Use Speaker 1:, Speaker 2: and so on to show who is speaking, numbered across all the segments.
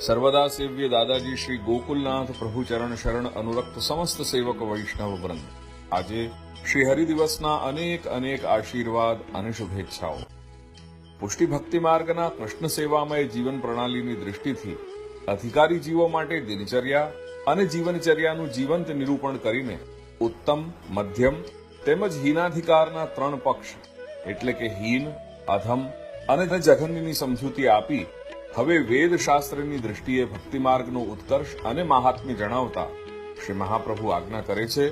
Speaker 1: सर्वदा सेव्य दादाजी श्री गोकुलनाथ प्रभु चरण शरण अनुरक्त समस्त सेवक वैष्णव वृंद આજે શ્રી હરિદિવસના અનેક અનેક આશીર્વાદ અને શુભેચ્છાઓ। પુષ્ટિ ભક્તિ માર્ગના કૃષ્ણ સેવામય જીવન પ્રણાલીની દૃષ્ટિથી અધિકારી જીવો માટે દિનચર્યા અને જીવનચર્યાનું જીવંત નિરૂપણ કરીને ઉત્તમ, મધ્યમ તેમજ હીનાધિકારના ત્રણ પક્ષ એટલે કે હીન, અધમ અને જઘન્યની સમજૂતી આપી હવે વેદશાસ્ત્રની દૃષ્ટિએ ભક્તિ માર્ગનો ઉત્કર્ષ અને મહાત્મ્ય જણાવતા શ્રી મહાપ્રભુ આજ્ઞા કરે છે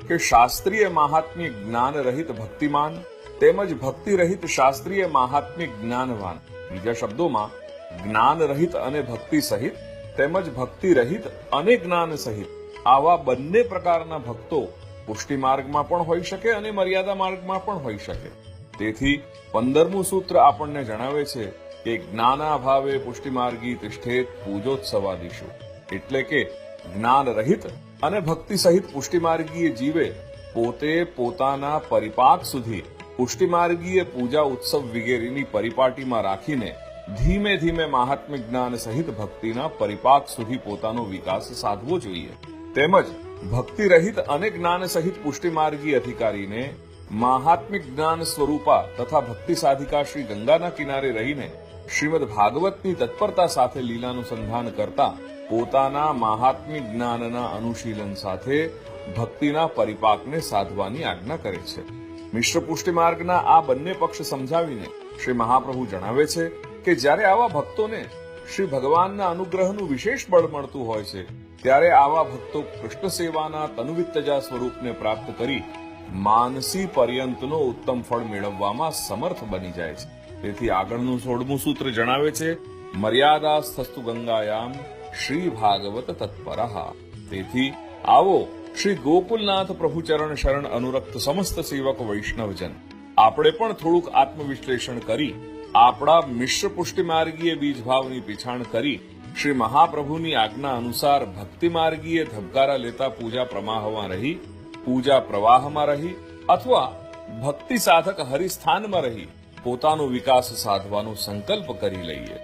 Speaker 1: કે શાસ્ત્રીય મહાત્મ્ય જ્ઞાન રહિત ભક્તિમાન તેમજ ભક્તિ રહિત શાસ્ત્રીય મહાત્મ્ય જ્ઞાનવાન, બીજા શબ્દોમાં જ્ઞાન રહિત અને ભક્તિ સહિત તેમજ ભક્તિ રહિત અને જ્ઞાન સહિત આવા બંને પ્રકારના ભક્તો પુષ્ટિ માર્ગમાં પણ હોઈ શકે અને મર્યાદા માર્ગમાં પણ હોઈ શકે। તેથી 15મું સૂત્ર આપણને જણાવે છે કે જ્ઞાનાભાવે પુષ્ટિ માર્ગી તિષ્ઠેત પૂજોત્સવાદિશુ, એટલે કે જ્ઞાન રહિત અને ભક્તિ સહિત પુષ્ટિમાર્ગીય જીવે પોતે પોતાના પરિપાક સુધી પુષ્ટિમાર્ગીય પૂજા ઉત્સવ વગેરેની પરિપાટીમાં રાખીને ધીમે ધીમે મહાત્મ્ય જ્ઞાન સહિત ભક્તિના પરિપાક સુધી પોતાનો વિકાસ સાધવો જોઈએ। તેમજ ભક્તિ રહિત અને જ્ઞાન સહિત પુષ્ટિમાર્ગી અધિકારીને મહાત્મ્ય જ્ઞાન સ્વરૂપા તથા ભક્તિ સાધિકા શ્રી ગંગાના કિનારે રહીને શ્રીમદ ભાગવતની તત્પરતા સાથે લીલાનુસંધાન કરતા પોતાના મહાત્મ્ય જ્ઞાનના અનુશીલન સાથે ભક્તિના પરિપાકને સાધવાની આજ્ઞા કરે છે। મિશ્ર પુષ્ટિ માર્ગના આ બંને પક્ષ સમજાવીને શ્રી મહાપ્રભુ જણાવે છે કે જ્યારે આવા ભક્તોને શ્રી ભગવાનના અનુગ્રહનું વિશેષ બળ મળતું હોય છે ત્યારે આવા ભક્તો કૃષ્ણ સેવાના તનુવિત્તજા સ્વરૂપને પ્રાપ્ત કરી માનસી પર્યંતનો ઉત્તમ ફળ મેળવવામાં સમર્થ બની જાય છે। તેથી આગળનું 16મું સૂત્ર જણાવે છે મર્યાદાસ્થસ્તુ ગંગાયામ શ્રી ભાગવત તત્પરઃ। તેથી આવો શ્રી ગોકુલનાથ પ્રભુ ચરણ શરણ અનુરક્ત સમસ્ત સેવક વૈષ્ણવજન આપણે પણ થોડુંક આત્મવિશ્લેષણ કરી આપણા મિશ્ર પુષ્ટિ માર્ગીય બીજભાવની પીછાણ કરી શ્રી મહાપ્રભુની આજ્ઞા અનુસાર ભક્તિ માર્ગીય ધબકારા લેતા પૂજા પ્રવાહમાં રહી અથવા ભક્તિ સાધક હરિસ્થાનમાં રહી પોતાનો વિકાસ સાધવાનો સંકલ્પ કરી લઈએ।